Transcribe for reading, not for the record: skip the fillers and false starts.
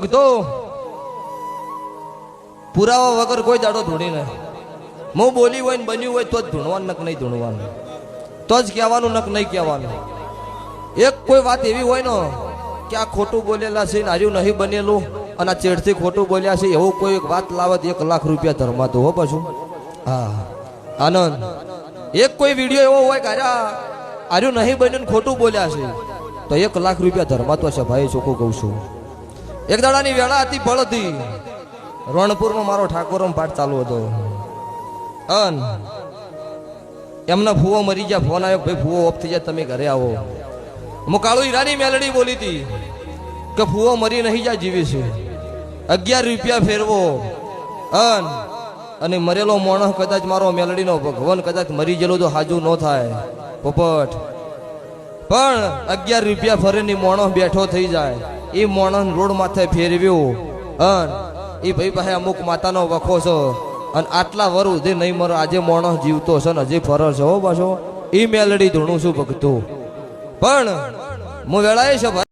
તો પુરાવા વગર કોઈ દાડો ધૂણી નહીં. હું બોલી હોય ને બન્યું હોય તો જ ધૂણવાનું નક નહીં ધૂણવાનું, તો જ કહેવાનું નક નહીં કહેવાનું. એક કોઈ વાત એવી હોય ને કે આ ખોટું બોલેલા છે ને હાર્યું નહીં બનેલું અને આ ચેડથી ખોટું બોલ્યા છે એવું કોઈ વાત લાવત 1 લાખ રૂપિયા ધરમાતું હો પાછું. હા આનંદ, એક કોઈ વિડીયો એવો હોય કે હાર્યું નહીં બન્યું ખોટું બોલ્યા છે તો 1 લાખ રૂપિયા ધરમાતો છે ભાઈ, ચોખ્ખું કહું છું. એક દાડાની વેળા હતી, બળદી રણપુરમાં મારો ઠાકોરનો પાઠ ચાલુ હતો. અન એમના ફૂવો મરી ગયા, ફોન આવ્યો ભાઈ ફૂવો ઓફ થઈ જાય તમે ઘરે આવો. હું કાળુ હીરાની મેલડી બોલી હતી કે ફૂવો મરી નહીં જાય, જીવી છે. 11 રૂપિયા ફેરવો અને મરેલો માણસ કદાચ મારો મેલડીનો ભગવાન કદાચ મરી ગયેલો તો હાજુ ન થાય પોપટ, પણ 11 રૂપિયા ફરીને માણસ બેઠો થઈ જાય. એ માણસ રોડ માથે ફેરવ્યું એ ભાઈ પાસે અમુક માતાનો વખો છે અને આટલા વર સુધી નહીં મરો, આજે માણસ જીવતો છે ને હજી ફરર છે હો પાછો. એ મેલડી ધૂણું છું ભગતું, પણ હું વેળાએ છે ભાઈ.